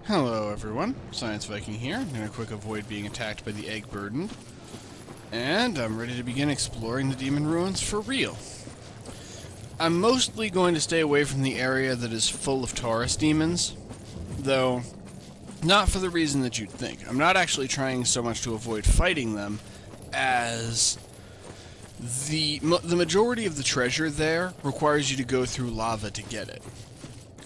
Hello everyone, Science Viking here. I'm going to quick avoid being attacked by the egg burdened. And I'm ready to begin exploring the demon ruins for real. I'm mostly going to stay away from the area that is full of Taurus demons, though not for the reason that you'd think. I'm not actually trying so much to avoid fighting them as the majority of the treasure there requires you to go through lava to get it.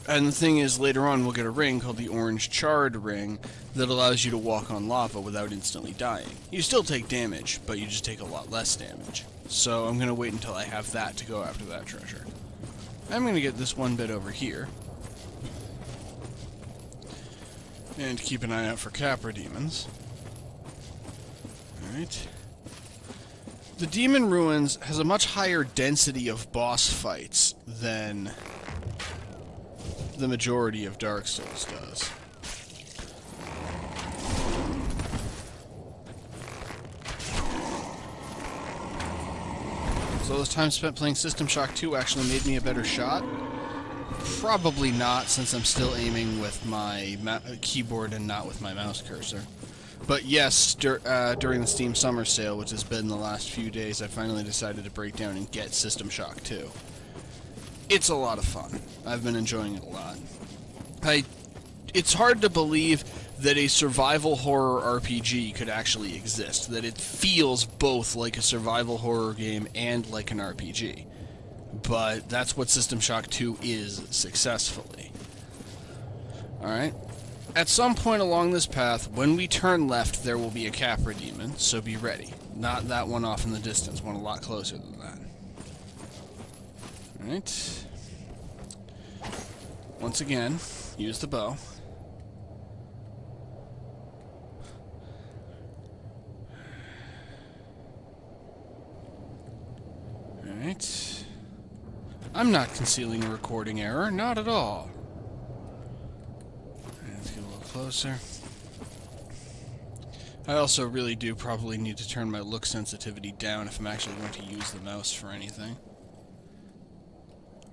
And the thing is, later on we'll get a ring called the Orange Charred Ring that allows you to walk on lava without instantly dying. You still take damage, but you just take a lot less damage. So I'm going to wait until I have that to go after that treasure. I'm going to get this one bit over here. And keep an eye out for Capra Demons. Alright. The Demon Ruins has a much higher density of boss fights than the majority of Dark Souls does. So this time spent playing System Shock 2 actually made me a better shot? Probably not, since I'm still aiming with my keyboard and not with my mouse cursor. But yes, during the Steam Summer Sale, which has been the last few days, I finally decided to break down and get System Shock 2. It's a lot of fun. I've been enjoying it a lot. It's hard to believe that a survival horror RPG could actually exist, that it feels both like a survival horror game and like an RPG. But that's what System Shock 2 is successfully. Alright. At some point along this path, when we turn left, there will be a Capra Demon, so be ready. Not that one off in the distance, one a lot closer than that. Alright. Once again, use the bow. Alright. I'm not concealing a recording error, not at all. Let's get a little closer. I also really do probably need to turn my look sensitivity down if I'm actually going to use the mouse for anything.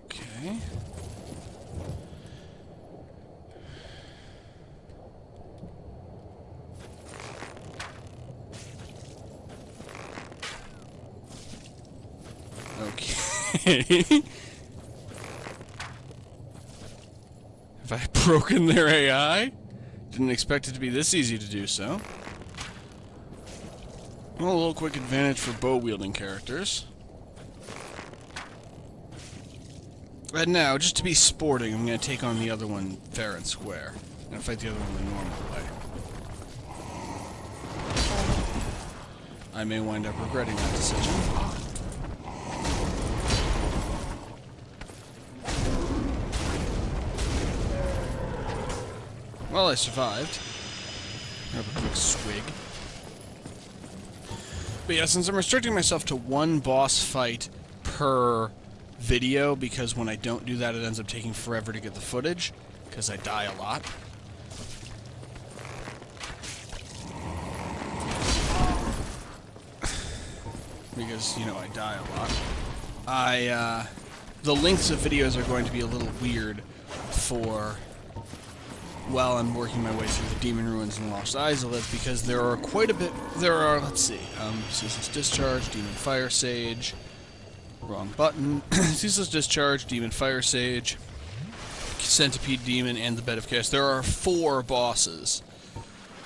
Okay. Okay. Have I broken their AI? Didn't expect it to be this easy to do so. Well, a little quick advantage for bow-wielding characters. And now, just to be sporting, I'm going to take on the other one fair and square. I'm going to fight the other one the normal way. I may wind up regretting that decision. Well, I survived. Grab a quick swig. But yeah, since I'm restricting myself to one boss fight per video, because when I don't do that it ends up taking forever to get the footage, because I die a lot. Because, you know, I die a lot. The lengths of videos are going to be a little weird for while I'm working my way through the Demon Ruins and Lost Izalith, because there are quite a bit, let's see, Ceaseless Discharge, Demon Firesage, wrong button, Ceaseless Discharge, Demon Firesage, Centipede Demon, and the Bed of Chaos. There are 4 bosses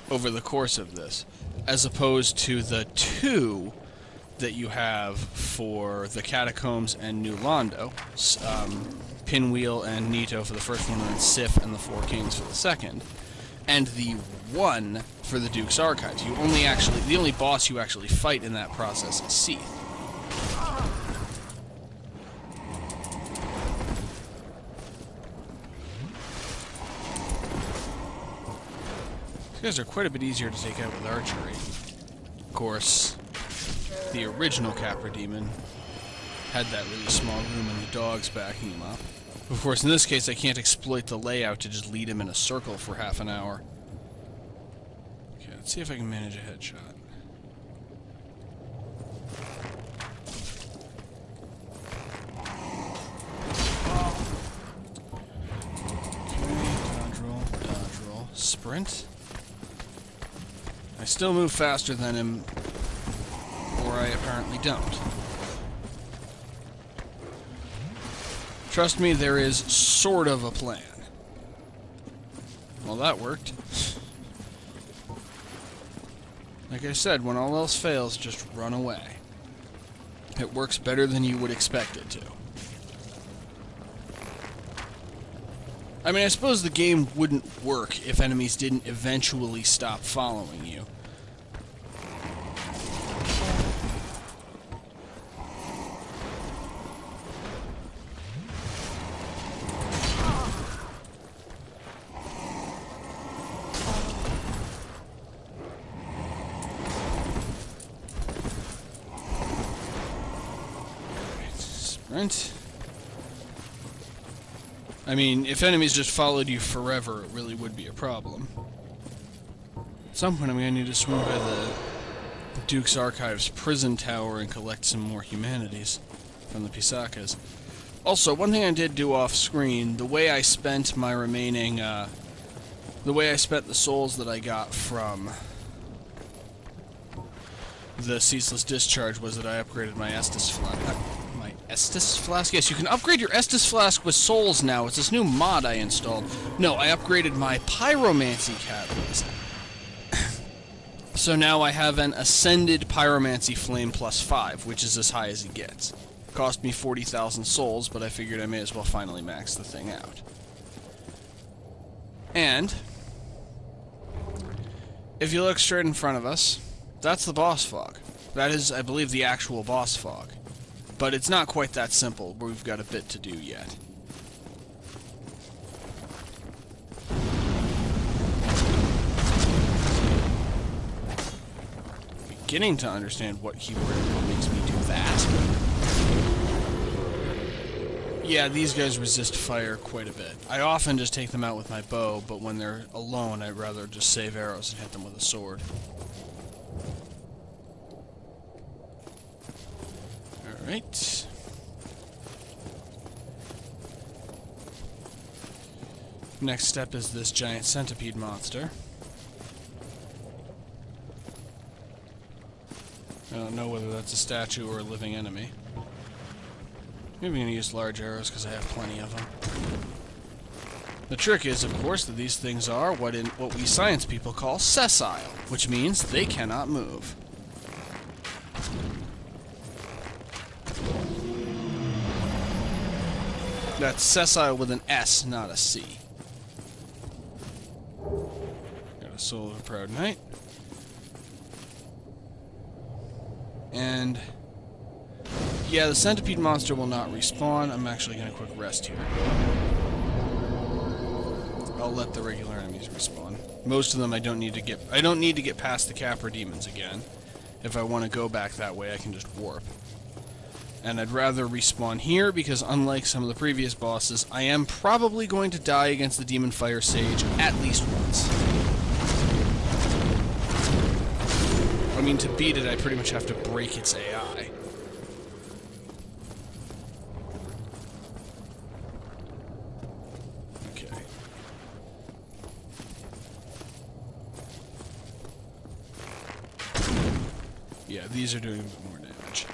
over the course of this, as opposed to the 2 that you have for the Catacombs and New Londo. Pinwheel and Nito for the first one, and then Sif and the 4 Kings for the second. And the 1 for the Duke's Archives. The only boss you actually fight in that process is Seath. These guys are quite a bit easier to take out with archery. Of course, the original Capra Demon had that really small room and the dogs backing him up. Of course, in this case, I can't exploit the layout to just lead him in a circle for half an hour. Okay, let's see if I can manage a headshot. Okay, dodge roll, Sprint. I still move faster than him, or I apparently don't. Trust me, there is sort of a plan. Well, that worked. Like I said, when all else fails, just run away. It works better than you would expect it to. I mean, I suppose the game wouldn't work if enemies didn't eventually stop following you. Sprint. I mean, if enemies just followed you forever, it really would be a problem. At some point, I'm going to need to swing by the Duke's Archives prison tower and collect some more humanities from the Pisakas. Also, one thing I did do off-screen, the way I spent my remaining, the way I spent the souls that I got from the Ceaseless Discharge was that I upgraded my Estus Flask. Estus Flask? Yes, you can upgrade your Estus Flask with souls now. It's this new mod I installed. No, I upgraded my Pyromancy Catalyst. So now I have an Ascended Pyromancy Flame +5, which is as high as it gets. Cost me 40,000 souls, but I figured I may as well finally max the thing out. And if you look straight in front of us, that's the boss fog. That is, I believe, the actual boss fog. But it's not quite that simple. We've got a bit to do yet. Beginning to understand what keyword makes me do that. Yeah, these guys resist fire quite a bit. I often just take them out with my bow, but when they're alone, I'd rather just save arrows and hit them with a sword. Alright. Next step is this giant centipede monster. I don't know whether that's a statue or a living enemy. Maybe I'm going to use large arrows because I have plenty of them. The trick is, of course, that these things are what we science people call sessile, which means they cannot move. That's sessile with an S, not a C. Got a Soul of a Proud Knight. And yeah, the centipede monster will not respawn. I'm actually going to quick rest here. I'll let the regular enemies respawn. Most of them I don't need to get past the Capra Demons again. If I want to go back that way, I can just warp. And I'd rather respawn here, because unlike some of the previous bosses, I am probably going to die against the Demon Firesage at least once. I mean, to beat it, I pretty much have to break its AI. Okay. Yeah, these are doing a bit more damage.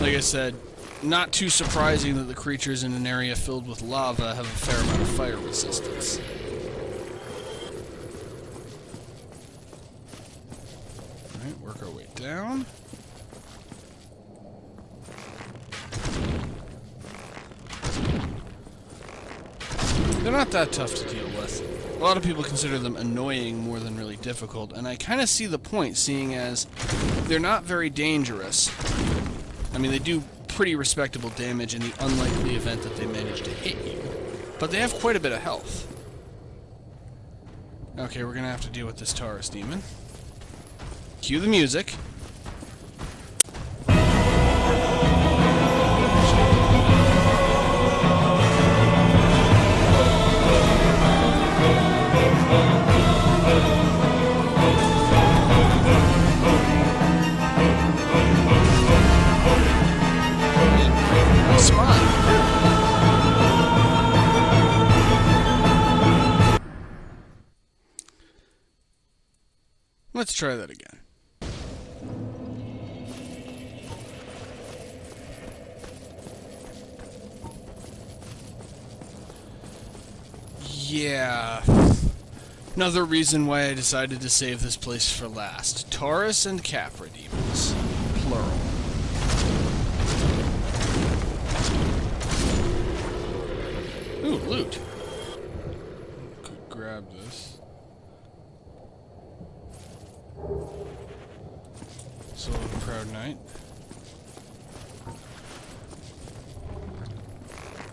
Like I said, not too surprising that the creatures in an area filled with lava have a fair amount of fire resistance. Alright, work our way down. They're not that tough to deal with. A lot of people consider them annoying more than really difficult, and I kind of see the point, seeing as they're not very dangerous. I mean, they do pretty respectable damage in the unlikely event that they manage to hit you. But they have quite a bit of health. Okay, we're gonna have to deal with this Taurus demon. Cue the music. Spot. Let's try that again. Yeah. Another reason why I decided to save this place for last. Taurus and Capra Demons. Plural. Ooh, loot. Could grab this. Soul of a Proud Knight.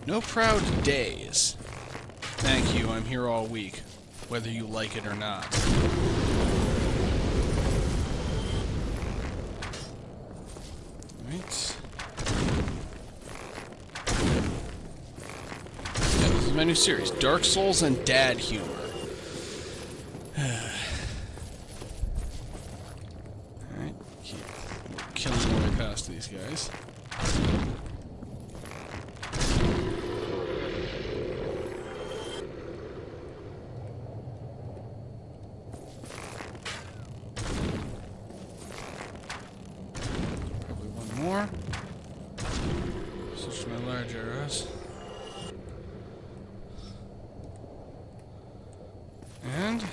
No proud days. Thank you, I'm here all week, whether you like it or not. Right. Yeah, this is my new series, Dark Souls and Dad Humor. Alright, keep killing my way past these guys. Switch to my large arrows. And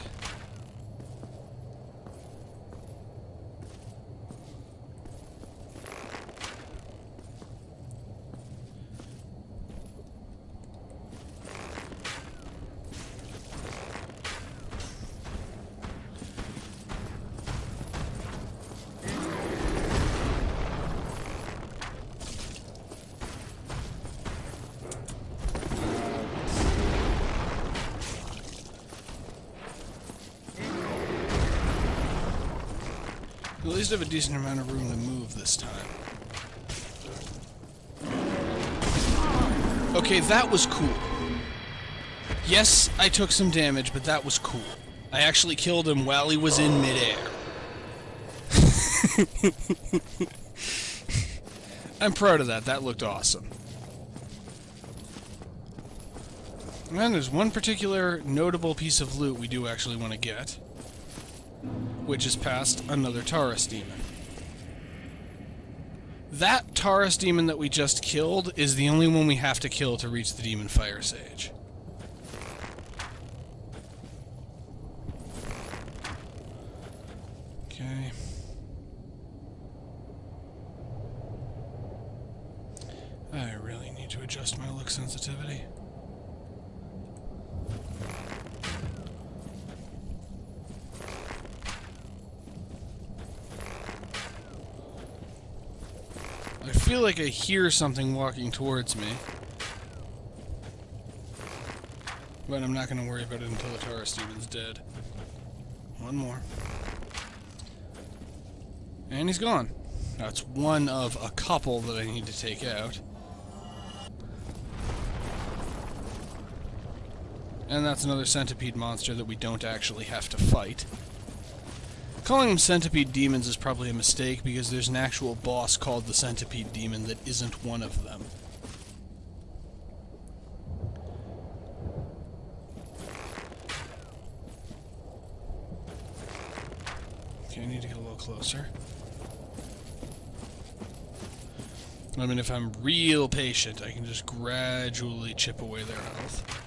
at least have a decent amount of room to move this time. Okay, that was cool. Yes, I took some damage, but that was cool. I actually killed him while he was in midair. I'm proud of that. That looked awesome. And then there's one particular notable piece of loot we do actually want to get, which is past another Taurus Demon. That Taurus Demon that we just killed is the only one we have to kill to reach the Demon Firesage. Okay. I really need to adjust my look sensitivity. I feel like I hear something walking towards me. But I'm not going to worry about it until the Taurus Demon's dead. One more. And he's gone. That's one of a couple that I need to take out. And that's another centipede monster that we don't actually have to fight. Calling them Centipede Demons is probably a mistake, because there's an actual boss called the Centipede Demon that isn't one of them. Okay, I need to get a little closer. I mean, if I'm real patient, I can just gradually chip away their health.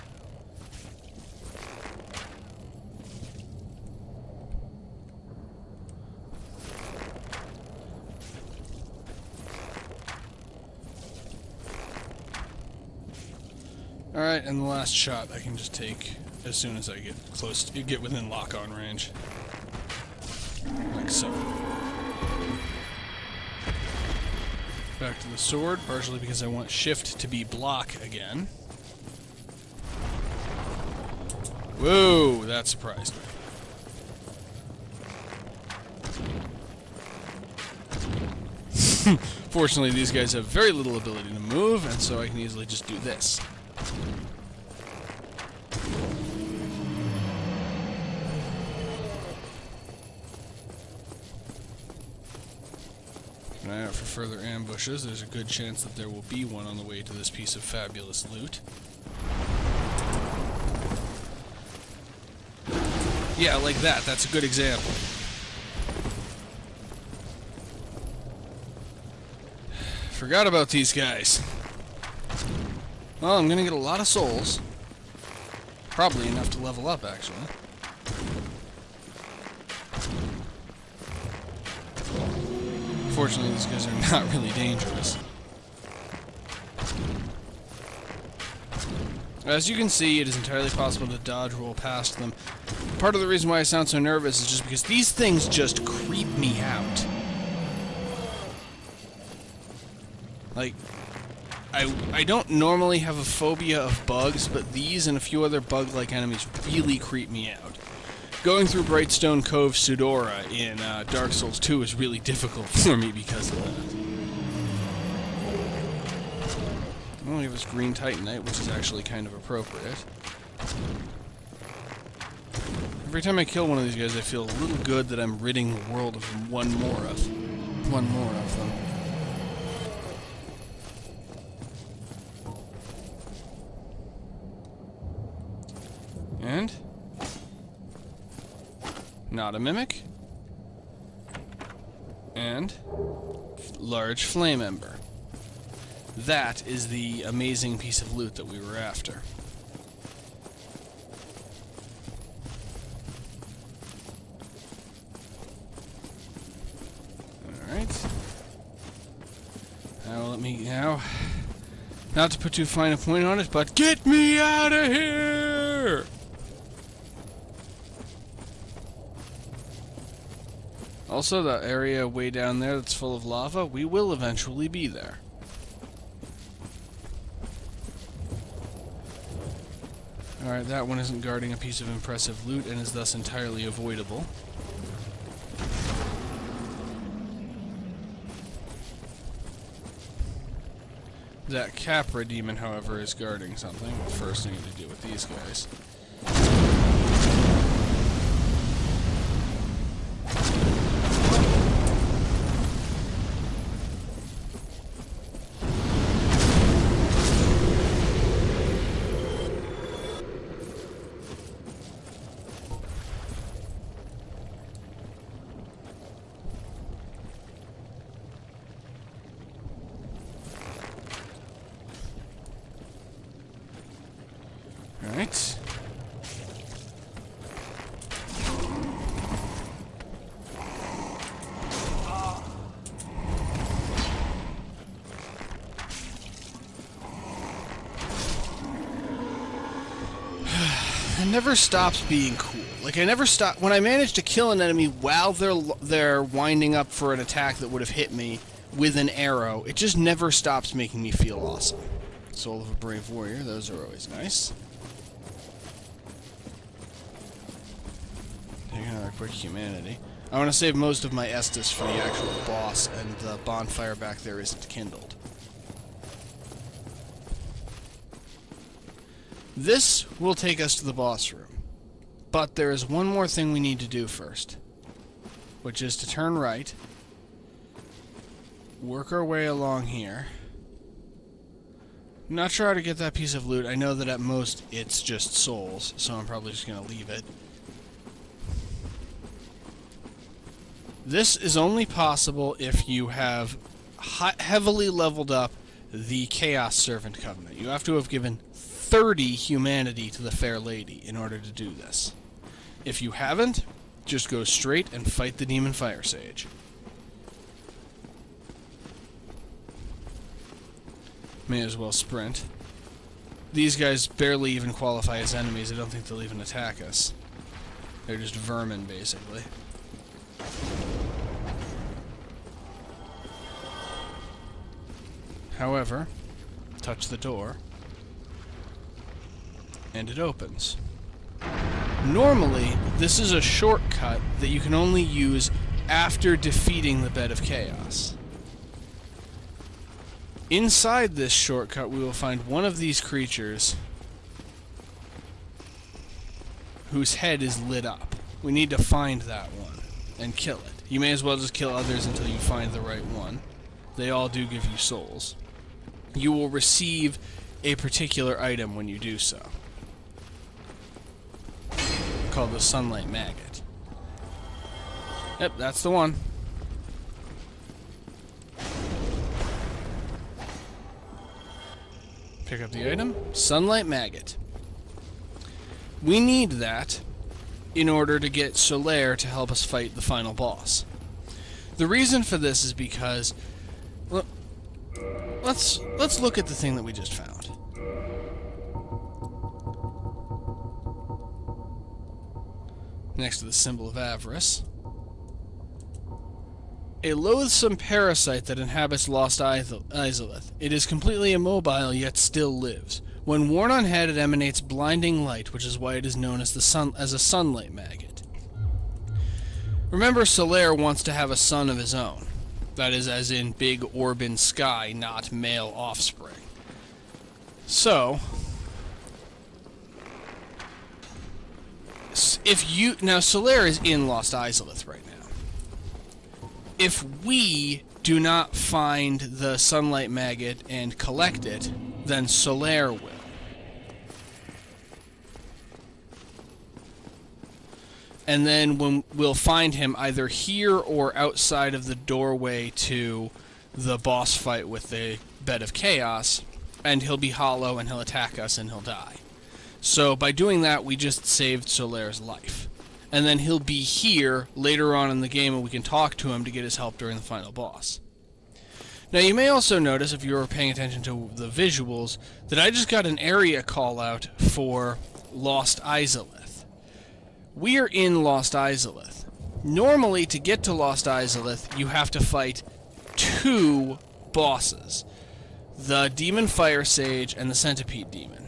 Alright, and the last shot I can just take as soon as I get close to, get within lock-on range. Like so. Back to the sword, partially because I want shift to be block again. Whoa, that surprised me. Fortunately, these guys have very little ability to move, and so I can easily just do this. Keep an eye out for further ambushes. There's a good chance that there will be one on the way to this piece of fabulous loot. Yeah, like that. That's a good example. Forgot about these guys. Well, I'm gonna get a lot of souls. Probably enough to level up, actually. Fortunately, these guys are not really dangerous. As you can see, it is entirely possible to dodge roll past them. Part of the reason why I sound so nervous is just because these things just creep me out. Like, I don't normally have a phobia of bugs, but these and a few other bug-like enemies really creep me out. Going through Brightstone Cove Sudora in Dark Souls 2 is really difficult for me because of that. Well, we have this green Titanite, which is actually kind of appropriate. Every time I kill one of these guys, I feel a little good that I'm ridding the world of one more of them. And not a mimic. And Large Flame Ember. That is the amazing piece of loot that we were after. Alright. Now let me not to put too fine a point on it, but get me out of here! Also, that area way down there that's full of lava, we will eventually be there. Alright, that one isn't guarding a piece of impressive loot and is thus entirely avoidable. That Capra Demon, however, is guarding something. First, I need to deal with these guys. Alright. It never stops being cool. Like, I never stop when I manage to kill an enemy while they're winding up for an attack that would have hit me with an arrow. It just never stops making me feel awesome. Soul of a Brave Warrior, those are always nice. Take another quick humanity. I want to save most of my Estus for the actual boss, and the bonfire back there isn't kindled. This will take us to the boss room. But there is one more thing we need to do first, which is to turn right, work our way along here. Not sure how to get that piece of loot. I know that at most it's just souls, so I'm probably just going to leave it. This is only possible if you have heavily leveled up the Chaos Servant Covenant. You have to have given 30 humanity to the Fair Lady in order to do this. If you haven't, just go straight and fight the Demon Firesage. May as well sprint. These guys barely even qualify as enemies. I don't think they'll even attack us. They're just vermin, basically. However, touch the door, and it opens. Normally, this is a shortcut that you can only use after defeating the Bed of Chaos. Inside this shortcut, we will find one of these creatures whose head is lit up. We need to find that one and kill it. You may as well just kill others until you find the right one. They all do give you souls. You will receive a particular item when you do so, called the Sunlight Maggot. Yep, that's the one. Pick up the item. Sunlight Maggot. We need that in order to get Solaire to help us fight the final boss. The reason for this is because... Let's look at the thing that we just found. Next to the symbol of avarice. A loathsome parasite that inhabits Lost Izalith. It is completely immobile, yet still lives. When worn on head, it emanates blinding light, which is why it is known as a sunlight maggot. Remember, Solaire wants to have a son of his own. That is, as in big orb in sky, not male offspring. So, now Solaire is in Lost Izalith right now. If we do not find the sunlight maggot and collect it, then Solaire will. And then we'll find him either here or outside of the doorway to the boss fight with the Bed of Chaos, and he'll be hollow and he'll attack us and he'll die. So by doing that, we just saved Solaire's life. And then he'll be here later on in the game and we can talk to him to get his help during the final boss. Now you may also notice, if you were paying attention to the visuals, that I just got an area call out for Lost Izalith. We are in Lost Izalith. Normally, to get to Lost Izalith, you have to fight 2 bosses. The Demon Firesage and the Centipede Demon.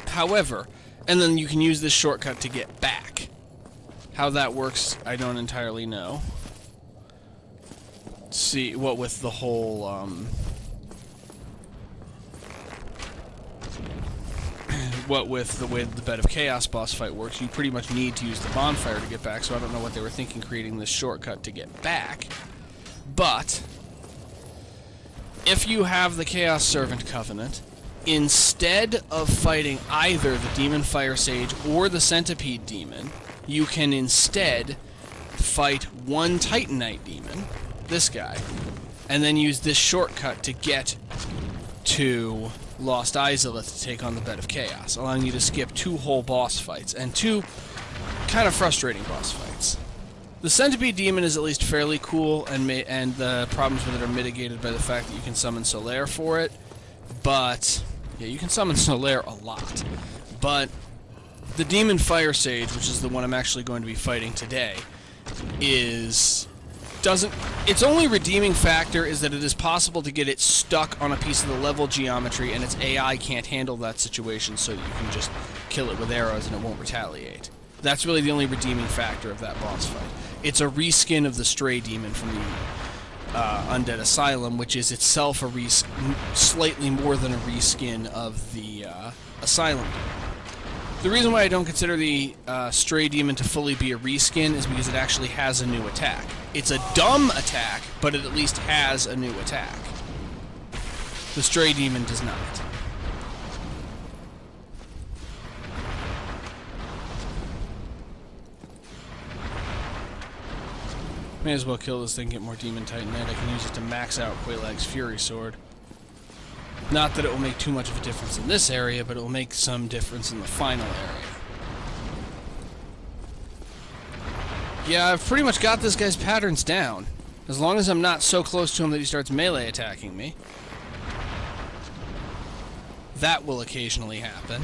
However, and then you can use this shortcut to get back. How that works, I don't entirely know. Let's see, what with the whole, what with the way the Bed of Chaos boss fight works, you pretty much need to use the bonfire to get back, so I don't know what they were thinking creating this shortcut to get back. But, if you have the Chaos Servant Covenant, instead of fighting either the Demon Firesage or the Centipede Demon, you can instead fight one Titanite Demon, this guy, and then use this shortcut to get to Lost Izalith to take on the Bed of Chaos, allowing you to skip 2 whole boss fights, and 2 kind of frustrating boss fights. The Centipede Demon is at least fairly cool, and the problems with it are mitigated by the fact that you can summon Solaire for it, but... yeah, you can summon Solaire a lot, but the Demon Firesage, which is the one I'm actually going to be fighting today, its only redeeming factor is that it is possible to get it stuck on a piece of the level geometry, and its AI can't handle that situation, so you can just kill it with arrows and it won't retaliate. That's really the only redeeming factor of that boss fight. It's a reskin of the Stray Demon from the Undead Asylum, which is itself a slightly more than a reskin of the Asylum Demon. The reason why I don't consider the Stray Demon to fully be a reskin is because it actually has a new attack. It's a dumb attack, but it at least has a new attack. The Stray Demon does not. May as well kill this thing, get more Demon Titanite. I can use it to max out Quaylag's Fury Sword. Not that it will make too much of a difference in this area, but it will make some difference in the final area. Yeah, I've pretty much got this guy's patterns down. As long as I'm not so close to him that he starts melee attacking me. That will occasionally happen.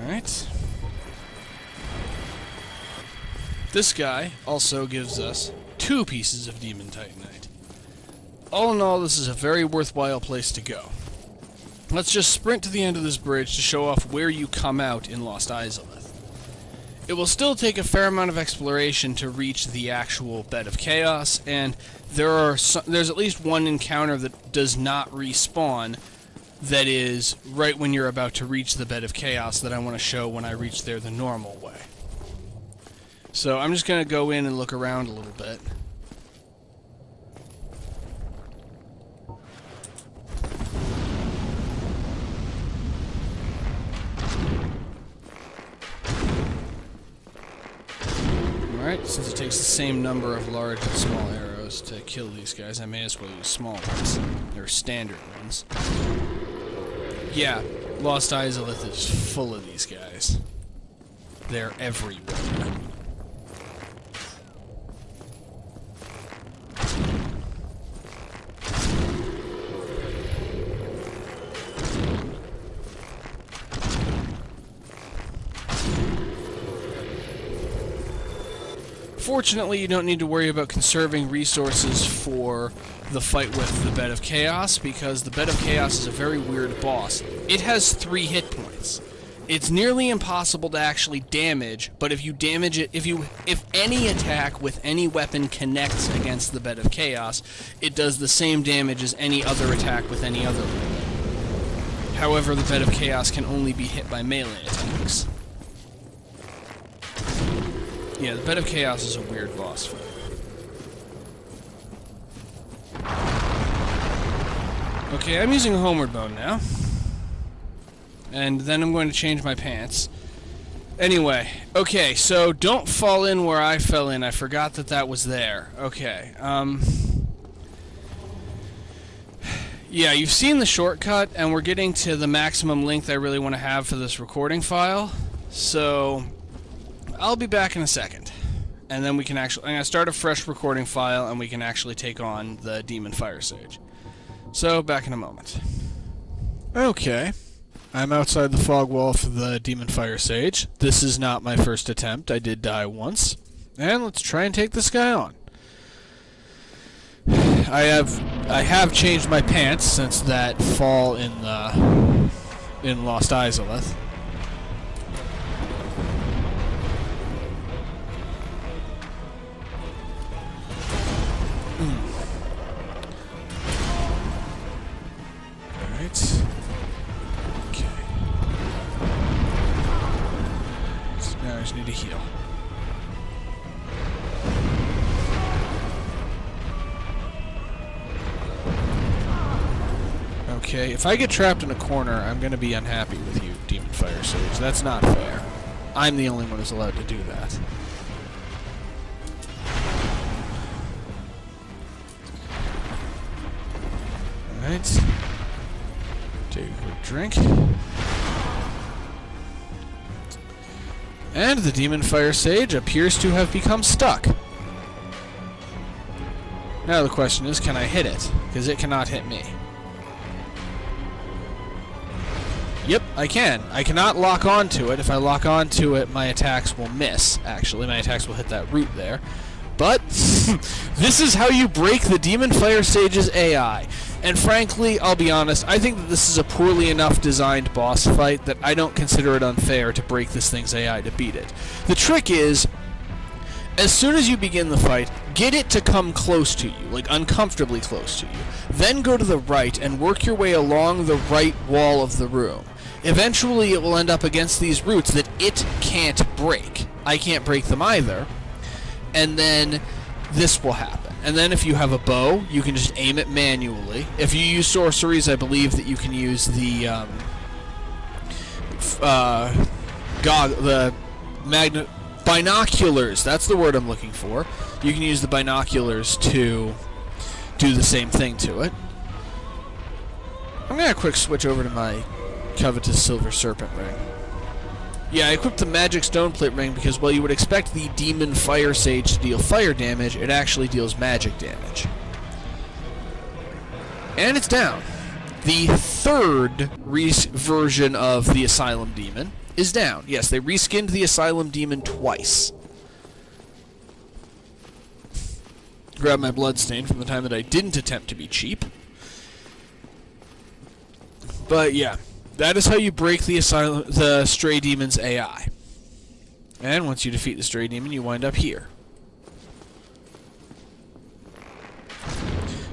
Alright. This guy also gives us 2 pieces of Demon Titanite. All in all, this is a very worthwhile place to go. Let's just sprint to the end of this bridge to show off where you come out in Lost Izalith. It will still take a fair amount of exploration to reach the actual Bed of Chaos, and there's at least one encounter that does not respawn that is right when you're about to reach the Bed of Chaos that I want to show when I reach there the normal way. So I'm just going to go in and look around a little bit. Since it takes the same number of large and small arrows to kill these guys, I may as well use small ones. They're standard ones. Yeah, Lost Izalith is full of these guys. They're everywhere. Fortunately, you don't need to worry about conserving resources for the fight with the Bed of Chaos, because the Bed of Chaos is a very weird boss. It has 3 hit points. It's nearly impossible to actually damage, but if you damage it, if any attack with any weapon connects against the Bed of Chaos, it does the same damage as any other attack with any other weapon. However, the Bed of Chaos can only be hit by melee attacks. Yeah, the Bed of Chaos is a weird boss fight. Okay, I'm using a Homeward Bone now. And then I'm going to change my pants. Anyway, okay, so don't fall in where I fell in. I forgot that that was there. Okay, yeah, you've seen the shortcut, and we're getting to the maximum length I really want to have for this recording file. So I'll be back in a second, and then we can actually... I'm going to start a fresh recording file, and we can actually take on the Demon Firesage. So, back in a moment. Okay. I'm outside the fog wall for the Demon Firesage. This is not my first attempt. I did die once. And let's try and take this guy on. I have changed my pants since that fall in Lost Izalith. Alright. Okay. So now I just need to heal. Okay, if I get trapped in a corner, I'm going to be unhappy with you, Demon Firesage. That's not fair. I'm the only one who's allowed to do that. Alright. Take a quick drink. And the Demon Firesage appears to have become stuck. Now the question is, can I hit it? Because it cannot hit me. Yep, I can. I cannot lock onto it. If I lock onto it, my attacks will miss. Actually, my attacks will hit that root there. But this is how you break the Demon Firesage's AI. And frankly, I'll be honest, I think that this is a poorly enough designed boss fight that I don't consider it unfair to break this thing's AI to beat it. The trick is, as soon as you begin the fight, get it to come close to you, like uncomfortably close to you. Then go to the right and work your way along the right wall of the room. Eventually it will end up against these roots that it can't break. I can't break them either. And then this will happen. And then if you have a bow, you can just aim it manually. If you use sorceries, I believe that you can use the binoculars. That's the word I'm looking for. You can use the binoculars to do the same thing to it. I'm going to quick switch over to my covetous silver serpent ring. Yeah, I equipped the magic stone plate ring because while you would expect the Demon Firesage to deal fire damage, it actually deals magic damage. And it's down. The third version of the Asylum Demon is down. Yes, they reskinned the Asylum Demon twice. Grab my bloodstain from the time that I didn't attempt to be cheap. But yeah, that is how you break the Stray Demon's AI. And once you defeat the Stray Demon, you wind up here.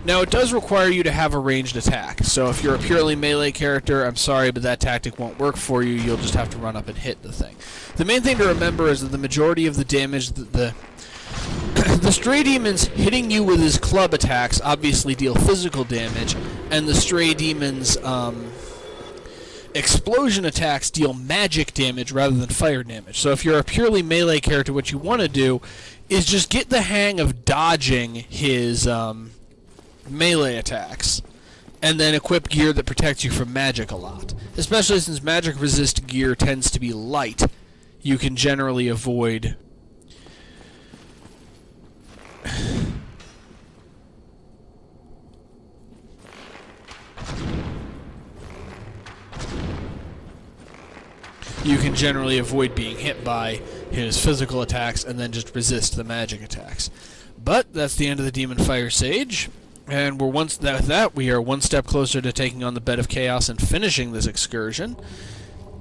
Now, it does require you to have a ranged attack, so if you're a purely melee character, I'm sorry, but that tactic won't work for you. You'll just have to run up and hit the thing. The main thing to remember is that the majority of the damage the Stray Demon's hitting you with his club attacks obviously deal physical damage, and the Stray Demon's explosion attacks deal magic damage rather than fire damage. So if you're a purely melee character, what you want to do is just get the hang of dodging his melee attacks, and then equip gear that protects you from magic a lot. Especially since magic resist gear tends to be light, you can generally avoid... you can generally avoid being hit by his physical attacks and then just resist the magic attacks. But that's the end of the Demon Firesage, and with that we are one step closer to taking on the Bed of Chaos and finishing this excursion.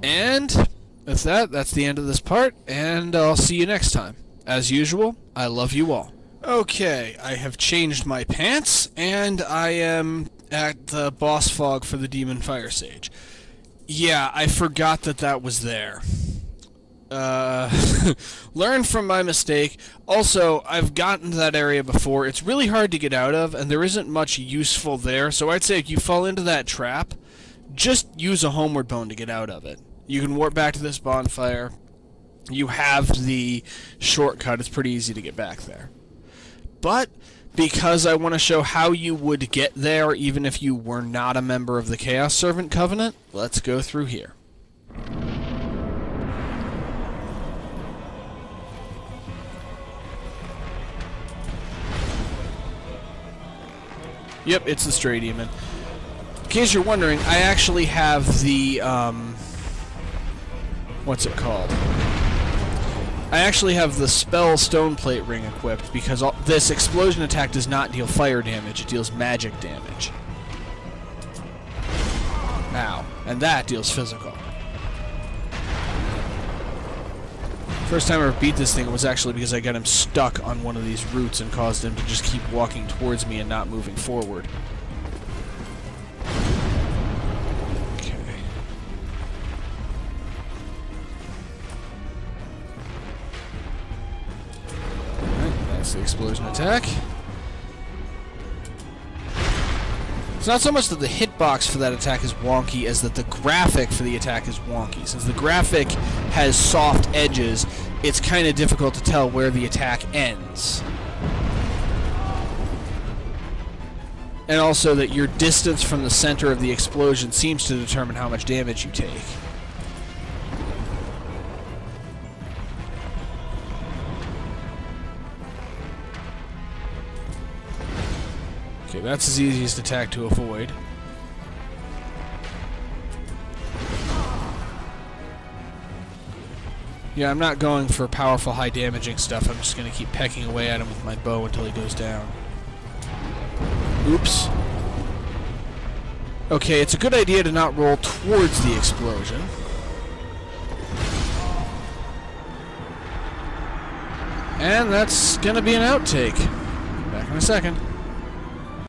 And with that, that's the end of this part, and I'll see you next time. As usual, I love you all. Okay, I have changed my pants, and I am at the boss fog for the Demon Firesage. Yeah, I forgot that was there. Learn from my mistake. Also, I've gotten to that area before. It's really hard to get out of, and there isn't much useful there, so I'd say if you fall into that trap, just use a homeward bone to get out of it. You can warp back to this bonfire. You have the shortcut. It's pretty easy to get back there. But because I want to show how you would get there even if you were not a member of the Chaos Servant Covenant, let's go through here. Yep, it's the Stray Demon. In case you're wondering, I actually have the, what's it called? I actually have the Spell Stoneplate Ring equipped because this explosion attack does not deal fire damage, it deals magic damage. Ow. And that deals physical. First time I ever beat this thing was actually because I got him stuck on one of these roots and caused him to just keep walking towards me and not moving forward. The explosion attack. It's not so much that the hitbox for that attack is wonky as that the graphic for the attack is wonky. Since the graphic has soft edges, it's kind of difficult to tell where the attack ends. And also that your distance from the center of the explosion seems to determine how much damage you take. Okay, that's his easiest attack to avoid. Yeah, I'm not going for powerful, high-damaging stuff. I'm just going to keep pecking away at him with my bow until he goes down. Oops. Okay, it's a good idea to not roll towards the explosion. And that's going to be an outtake. Back in a second.